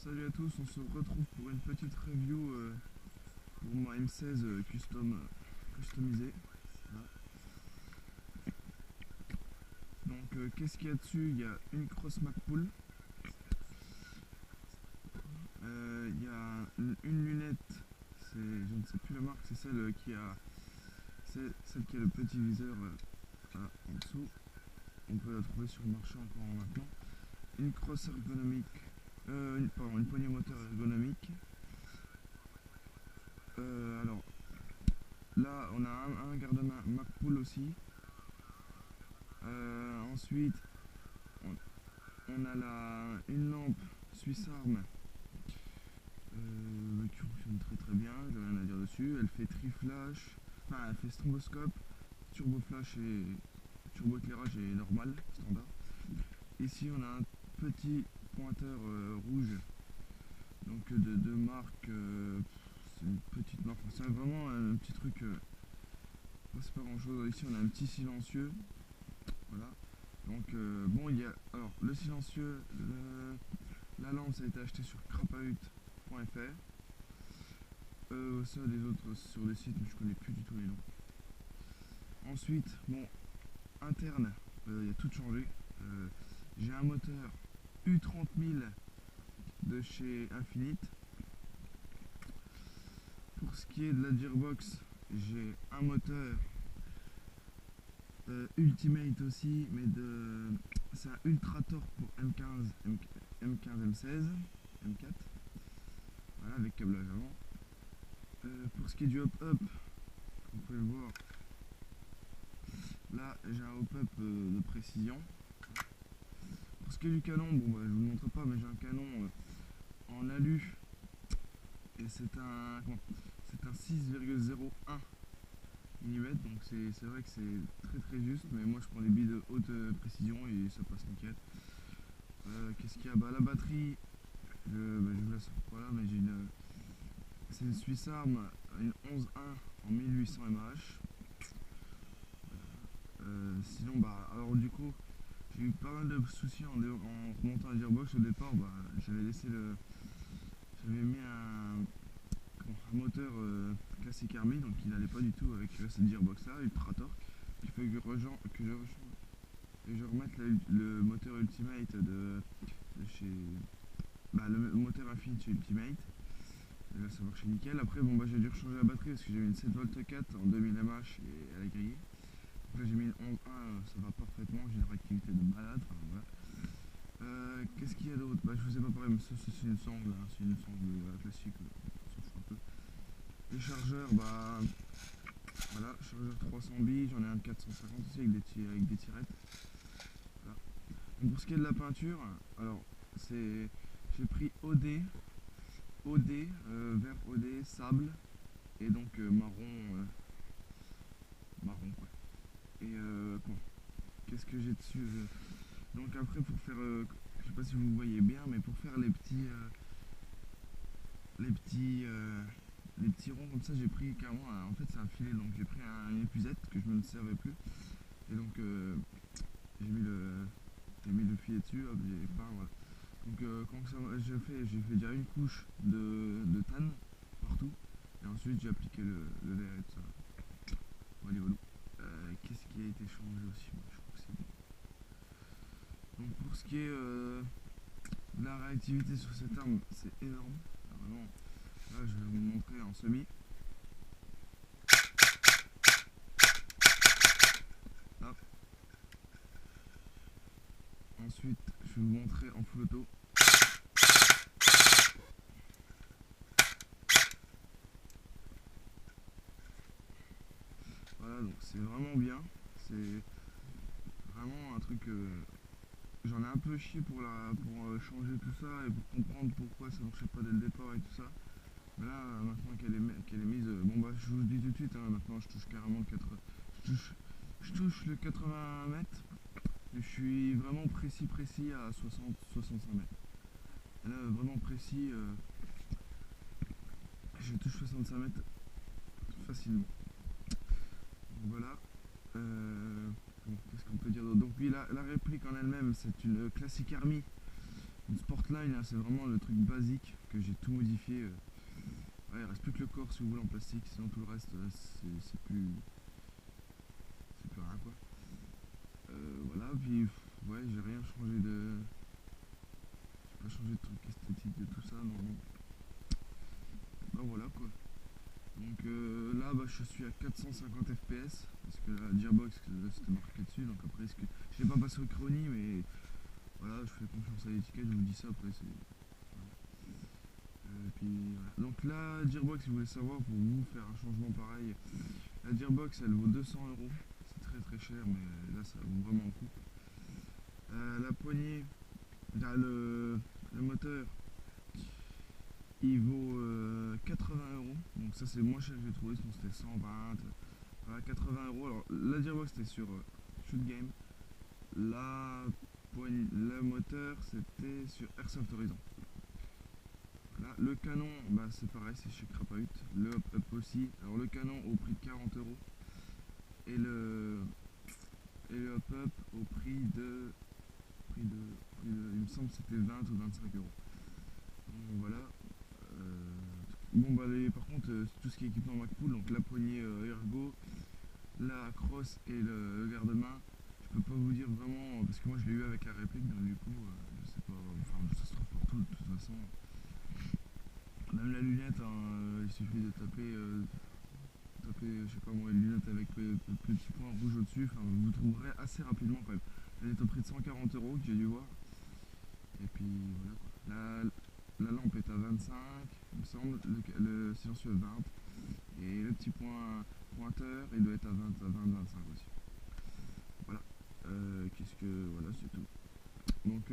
Salut à tous, on se retrouve pour une petite review pour ma M16 customisée. Voilà. Donc qu'est-ce qu'il y a dessus? Il y a une cross McPool, il y a une lunette, je ne sais plus la marque, c'est celle qui a le petit viseur voilà, en dessous. On peut la trouver sur le marché encore maintenant. Une crosse ergonomique, une poignée moteur ergonomique. Alors là on a un garde-main McPool aussi. Ensuite on a une lampe Swiss Arm qui fonctionne très bien, j'ai rien à dire dessus. Elle fait tri-flash, enfin elle fait stroboscope, turbo flash et turbo éclairage et normal, standard. Ici on a un petit pointeur rouge, donc de marque, c'est une petite marque, c'est vraiment un petit truc, c'est pas grand chose. Ici on a un petit silencieux, voilà. Donc bon, il y a alors le silencieux, la lampe ça a été acheté sur crapahut.fr. Ça les autres sur des sites mais je connais plus du tout les noms. Ensuite, bon, interne, il y a tout changé. J'ai un moteur U30000 de chez Infinite. Pour ce qui est de la gearbox, j'ai un moteur Ultimate aussi, mais c'est un Ultra Torque pour M15, M16, M4, voilà, avec câblage avant. Pour ce qui est du hop-up, vous pouvez le voir, là j'ai un hop-up de précision. Pour ce qui est du canon, bon bah, je vous le montre pas, mais j'ai un canon en alu et c'est un 6,01 mm, donc c'est vrai que c'est très juste, mais moi je prends des billes de haute précision et ça passe nickel. Qu'est-ce qu'il y a? Bah, la batterie, je vous la sors pas là, mais c'est une Swiss Arm, une 11.1 en 1800 mAh. Sinon, bah, alors du coup, j'ai eu pas mal de soucis en remontant la gearbox. Au départ, bah, j'avais mis un moteur classique Army, donc il n'allait pas du tout avec cette gearbox là, Ultra Torque. Il faut que je remette le moteur Ultimate de chez, bah, le moteur Infinite chez Ultimate. Et là ça marchait nickel. Après bon bah j'ai dû rechanger la batterie parce que j'ai mis une 7V4 en 2000 mAh et elle a grillé. Donc là j'ai mis une 11.1, ça va parfaitement, j'ai une réactivité de malade, enfin, voilà. Qu'est-ce qu'il y a d'autre? Bah je vous ai pas parlé, mais ça c'est une sangle, hein, c'est une sangle classique, on s'en fout un peu. Les chargeurs, bah voilà, chargeur 300 billes, j'en ai un de 450 aussi avec des tirettes. Voilà. Donc pour ce qui est de la peinture, alors j'ai pris OD, vert OD, sable et donc marron quoi. Et bon, qu'est-ce que j'ai dessus? Donc après pour faire, je sais pas si vous voyez bien, mais pour faire les petits, les petits ronds comme ça, j'ai pris carrément, en fait c'est un filet, donc j'ai pris une épuisette que je ne me servais plus, et donc j'ai mis le filet dessus, hop, j'ai peint, voilà. Donc quand ça, j'ai fait déjà une couche de tanne partout, et ensuite j'ai appliqué le verre et tout ça. Voilà, voilà. Qu'est-ce qui a été changé aussi? Moi, je crois que c'est bon. Donc pour ce qui est de la réactivité sur cette arme, c'est énorme. Alors, vraiment, là je vais vous montrer en semi. Hop. Ensuite, je vais vous montrer en full auto. Voilà, donc c'est vraiment bien. C'est vraiment un truc. J'en ai un peu chié pour changer tout ça et pour comprendre pourquoi ça marchait pas dès le départ et tout ça. Mais là, maintenant qu'elle est mise, bon bah je vous le dis tout de suite, hein, maintenant je touche carrément le 80. Je touche le 80 mètres. Et je suis vraiment précis à 60-65 mètres. Et là, vraiment précis, je touche 65 mètres facilement. Donc voilà. Bon, qu'est-ce qu'on peut dire d'autre? Donc oui, la réplique en elle-même, c'est une classique Army Une Sportline, hein, c'est vraiment le truc basique que j'ai tout modifié. Ouais, il reste plus que le corps si vous voulez en plastique, sinon tout le reste c'est plus rien quoi. Voilà, puis ouais, j'ai rien changé de. J'ai pas changé de truc esthétique de tout ça, non. Bah voilà quoi. Donc là bah, je suis à 450 fps parce que la Gearbox c'était marqué dessus, donc après je l'ai pas passé au chrony, mais voilà, je fais confiance à l'étiquette, je vous dis ça après c'est. Voilà. Puis voilà. Donc la Gearbox, si vous voulez savoir, pour vous faire un changement pareil, la Gearbox elle vaut 200 euros. C'est très très cher, mais là ça vaut vraiment le coup. La poignée, là, le moteur, il vaut 80 euros. Donc ça c'est le moins cher que j'ai trouvé, sinon c'était 120. Voilà, 80 euros. Alors la Gearbox c'était sur Shoot Game. Le moteur c'était sur Airsoft Horizon. Voilà. Le canon, bah, c'est pareil, c'est chez Crapahut. Le hop-up aussi. Alors le canon au prix de 40 euros. Et le hop-up au il me semble que c'était 20 ou 25 euros. Donc voilà. Bon bah par contre tout ce qui est équipement MacPool, donc la poignée ergo, la crosse et le garde-main, je peux pas vous dire vraiment parce que moi je l'ai eu avec la réplique, donc du coup je sais pas, enfin ça se trouve partout de toute façon. Même la lunette, hein, il suffit de taper, je sais pas moi, une lunette avec le petit point rouge au-dessus, enfin vous trouverez assez rapidement quand même. Elle est au prix de 140 euros que j'ai dû voir. Et puis voilà quoi. La lampe est à 25, il me semble, le silencieux à 20. Et le petit pointeur, il doit être à 20-25 aussi. Voilà. Voilà, c'est tout. Donc